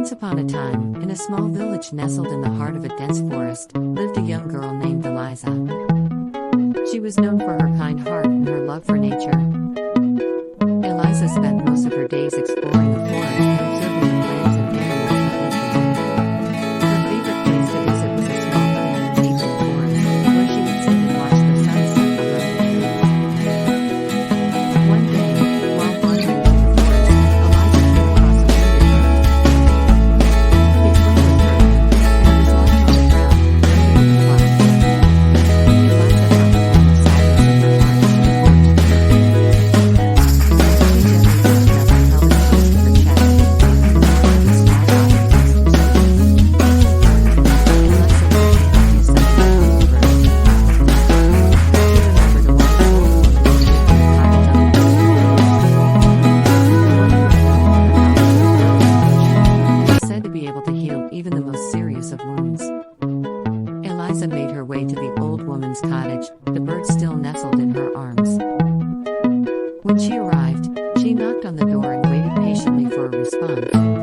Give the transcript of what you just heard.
Once upon a time, in a small village nestled in the heart of a dense forest, lived a young girl named Eliza. She was known for her kind heart and her love for nature. Eliza spent most of her days exploring the forest and observing the plants and animals that lived there. Her favorite place to visit was a small clearing deep in the forest, where she would sit and watch the sunset behind the trees. One day, while wandering through the forest, Eliza came across a hungry bird. Its wing was broken, and it was lying on the ground, covered in flies. Eliza felt the warm silence in her heart as she approached the bird. She gently reached up and held it close to her chest, and the bird would smile out against her skin. Eliza wished she could do something to help the bird. She remembered a wise old woman who lived in a cottage on the bank of the was said to be able to heal even the most serious of wounds. Eliza made her way to the old woman's cottage, the bird still nestled in her arms. When she arrived, she knocked on the door and waited patiently for a response.